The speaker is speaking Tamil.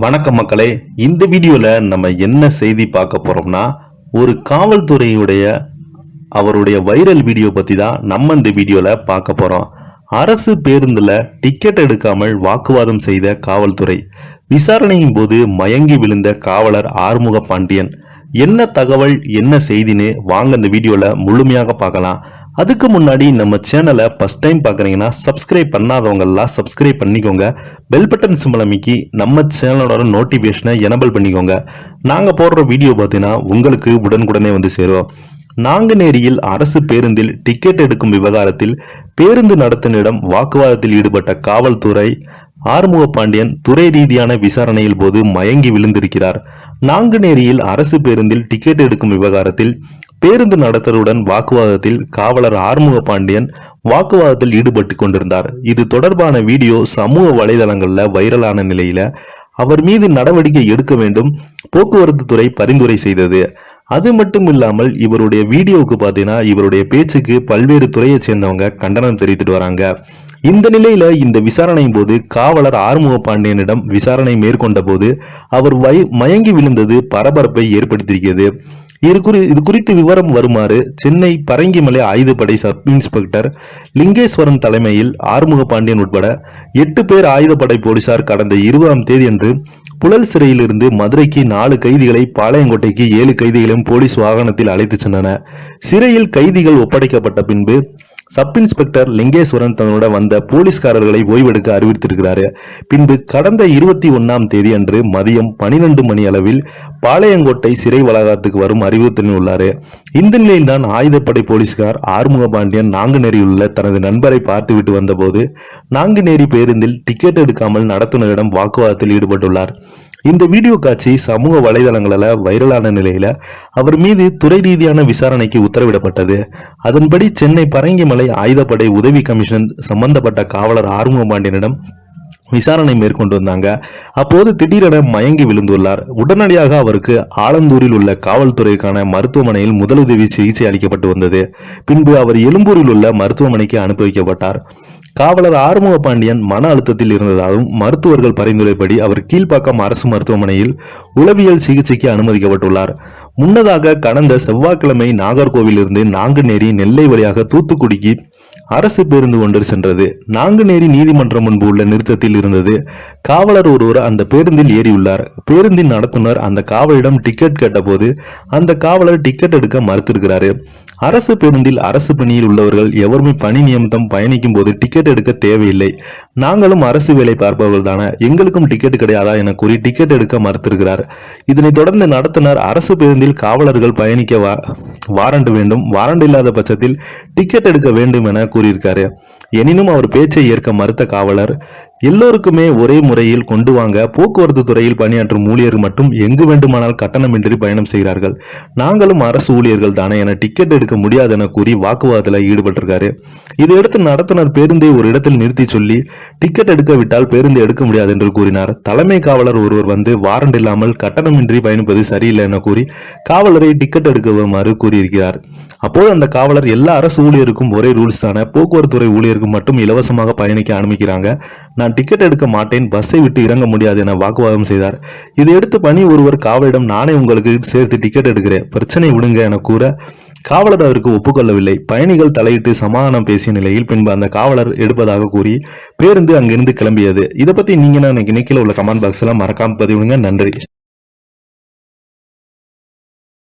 வணக்கம் மக்களே. இந்த வீடியோல நம்ம என்ன செய்தி பார்க்க போறோம்னா, ஒரு காவல்துறையுடைய அவருடைய வைரல் வீடியோ பத்தி தான் நம்ம இந்த வீடியோல பார்க்க போறோம். அரசு பேருந்துல டிக்கெட் எடுக்காமல் வாக்குவாதம் செய்த காவல்துறை. விசாரணையின் போது மயங்கி விழுந்த காவலர் ஆறுமுக பாண்டியன். என்ன தகவல், என்ன செய்தின்னு வாங்க இந்த வீடியோல முழுமையாக பார்க்கலாம். அதுக்கு முன்னாடி நம்ம சேனலை ஃபர்ஸ்ட் டைம் பார்க்குறீங்கன்னா சப்ஸ்கிரைப் பண்ணாதவங்கெல்லாம் சப்ஸ்கிரைப் பண்ணிக்கோங்க. பெல் பட்டன் சிம்பல் அமைக்கி நம்ம சேனலோட நோட்டிஃபிகேஷனை எனபிள் பண்ணிக்கோங்க. நாங்கள் போடுற வீடியோ பார்த்தீங்கன்னா உங்களுக்கு உடனுக்குடனே வந்து சேரும். நாங்குநேரியில் அரசு பேருந்தில் டிக்கெட் எடுக்கும் விவகாரத்தில் பேருந்து நடத்துனரிடம் வாக்குவாதத்தில் ஈடுபட்ட காவல்துறை ஆறுமுக பாண்டியன் துறை ரீதியான விசாரணையில் போது மயங்கி விழுந்திருக்கிறார். நாங்குநேரியில் அரசு பேருந்தில் டிக்கெட் எடுக்கும் விவகாரத்தில் பேருந்து நடத்தருடன் வாக்குவாதத்தில் காவலர் ஆறுமுக பாண்டியன் வாக்குவாதத்தில் ஈடுபட்டு கொண்டிருந்தார். இது தொடர்பான வீடியோ சமூக வலைதளங்கள்ல வைரலான நிலையில அவர் மீது நடவடிக்கை எடுக்க வேண்டும் போக்குவரத்து துறை பரிந்துரை செய்தது. அது மட்டும் இல்லாமல் இவருடைய வீடியோவுக்கு பார்த்தீங்கன்னா இவருடைய பேச்சுக்கு பல்வேறு துறையை சேர்ந்தவங்க கண்டனம் தெரிவித்துட்டு வராங்க. இந்த நிலையில இந்த விசாரணையின் போது காவலர் ஆறுமுக பாண்டியனிடம் விசாரணை மேற்கொண்ட போது அவர் மயங்கி விழுந்தது பரபரப்பை ஏற்படுத்தியிருக்கிறது. இது குறித்து விவரம் வருமாறு சென்னை பரங்கிமலை ஆயுதப்படை சப் இன்ஸ்பெக்டர் லிங்கேஸ்வரன் தலைமையில் ஆறுமுக பாண்டியன் உட்பட 8 பேர் ஆயுதப்படை போலீசார் கடந்த 20ஆம் தேதி அன்று புழல் சிறையிலிருந்து மதுரைக்கு 4 கைதிகளை, பாளையங்கோட்டைக்கு 7 கைதிகளையும் போலீஸ் வாகனத்தில் அழைத்து சென்றனர். சிறையில் கைதிகள் ஒப்படைக்கப்பட்ட பின்பு சப் இன்ஸ்பெக்டர் லிங்கேஸ்வரன் தன்னோட வந்த போலீஸ்காரர்களை ஓய்வெடுக்க அறிவித்திருக்கிறாரு. பின்பு கடந்த 21ஆம் தேதி அன்று மதியம் 12 மணி அளவில் பாளையங்கோட்டை சிறை வளாகத்துக்கு வரும் அறிவுறுத்தியுள்ளாரு. இந்த நிலையில்தான் ஆயுதப்படை போலீஸ்கார் ஆறுமுக பாண்டியன் நாங்குநேரியில் உள்ள தனது நண்பரை பார்த்துவிட்டு வந்தபோது நாங்குநேரி பேருந்தில் டிக்கெட் எடுக்காமல் நடத்துனரிடம் வாக்குவாதத்தில் ஈடுபட்டுள்ளார். இந்த வீடியோ காட்சி சமூக வலைதளங்களில் வைரலான நிலையில அவர் மீது துறை ரீதியான விசாரணைக்கு உத்தரவிடப்பட்டது. அதன்படி சென்னை பரங்கிமலை ஆயுதப்படை உதவி கமிஷன் சம்பந்தப்பட்ட காவலர் ஆறுமுக பாண்டியனிடம் விசாரணை மேற்கொண்டு வந்தாங்க. அப்போது திடீரென மயங்கி விழுந்துள்ளார். உடனடியாக அவருக்கு ஆலந்தூரில் உள்ள காவல்துறைக்கான மருத்துவமனையில் முதலுதவி சிகிச்சை அளிக்கப்பட்டு வந்தது. பின்பு அவர் எழும்பூரில் உள்ள மருத்துவமனைக்கு அனுப்பி வைக்கப்பட்டார். காவலர் ஆறுமுக பாண்டியன் மன அழுத்தத்தில் இருந்ததாலும் மருத்துவர்கள் பரிந்துரைப்படி அவர் கீழ்ப்பாக்கம் அரசு மருத்துவமனையில் உளவியல் சிகிச்சைக்கு அனுமதிக்கப்பட்டுள்ளார். முன்னதாக கடந்த செவ்வாய்க்கிழமை நாகர்கோவிலிருந்து நாங்குநேரி, நெல்லை வழியாக தூத்துக்குடிக்கு அரசு பேருந்து ஒன்று சென்றது. நாங்குநேரி நீதிமன்றம் முன்பு உள்ள நிறுத்தத்தில் இருந்தது. காவலர் ஒருவர் அந்த பேருந்தில் ஏறியுள்ளார். பேருந்தின் நடத்துனர் அந்த காவலரிடம் டிக்கெட் கேட்டபோது அந்த காவலர் டிக்கெட் எடுக்க மறுத்திருக்கிறாரு. அரசு பேருந்தில் அரசு பணியில் உள்ளவர்கள் எவருமே பணி நியமனம் பயணிக்கும் போது டிக்கெட் எடுக்க தேவையில்லை. நாங்களும் அரசு வேலை பார்ப்பவர்கள் தானே, எங்களுக்கும் டிக்கெட் கிடையாதா என கூறி டிக்கெட் எடுக்க மறுத்திருக்கிறார். இதனைத் தொடர்ந்து நடத்துனர் அரசு பேருந்தில் காவலர்கள் பயணிக்க வாரண்ட் வேண்டும், வாரண்ட் இல்லாத பட்சத்தில் டிக்கெட் எடுக்க வேண்டும் என கூறியிருக்காரு. எனினும் அவர் பேச்சை ஏற்க மறுத்த காவலர் எல்லோருக்குமே ஒரே முறையில் கொண்டு வாங்க, போக்குவரத்து துறையில் பணியாற்றும் ஊழியர்கள் மட்டும் எங்கு வேண்டுமானால் கட்டணமின்றி பயணம் செய்கிறார்கள், நாங்களும் அரசு ஊழியர்கள் தானே என டிக்கெட் எடுக்க முடியாது என கூறி வாக்குவாதத்தில் ஈடுபட்டிருக்காரு. இதையடுத்து நடத்துனர் பேருந்தை ஒரு இடத்தில் நிறுத்தி சொல்லி டிக்கெட் எடுக்க விட்டால் பேருந்து எடுக்க முடியாது என்று கூறினார். தலைமை காவலர் ஒருவர் வந்து வாரண்ட் இல்லாமல் கட்டணமின்றி பயணிப்பது சரியில்லை என கூறி காவலரை டிக்கெட் எடுக்குமாறு கூறியிருக்கிறார். அப்போது அந்த காவலர் எல்லா அரசு ஊழியருக்கும் ஒரே ரூல்ஸ் தானே, போக்குவரத்து துறை ஊழியருக்கு மட்டும் இலவசமாக பயணிக்க அனுமதிக்கிறாங்க, நான் டிக்கெட் எடுக்க மாட்டேன், பஸ்ஸை விட்டு இறங்க முடியாது என வாக்குவாதம் செய்தார். இதையடுத்து பணி ஒருவர் காவலரிடம் நானே உங்களுக்கு சேர்த்து டிக்கெட் எடுக்கிறேன், பிரச்சனை விடுங்க என கூற காவலர் அதற்கு ஒப்புக்கொள்ளவில்லை. பயணிகள் தலையிட்டு சமாதானம் பேசிய நிலையில் பின்பு அந்த காவலர் எடுப்பதாக கூறி பேருந்து அங்கிருந்து கிளம்பியது. இதை பத்தி நீங்க நினைக்கல உள்ள கமெண்ட் பாக்ஸ்ல மறக்காம பதிவுங்க. நன்றி.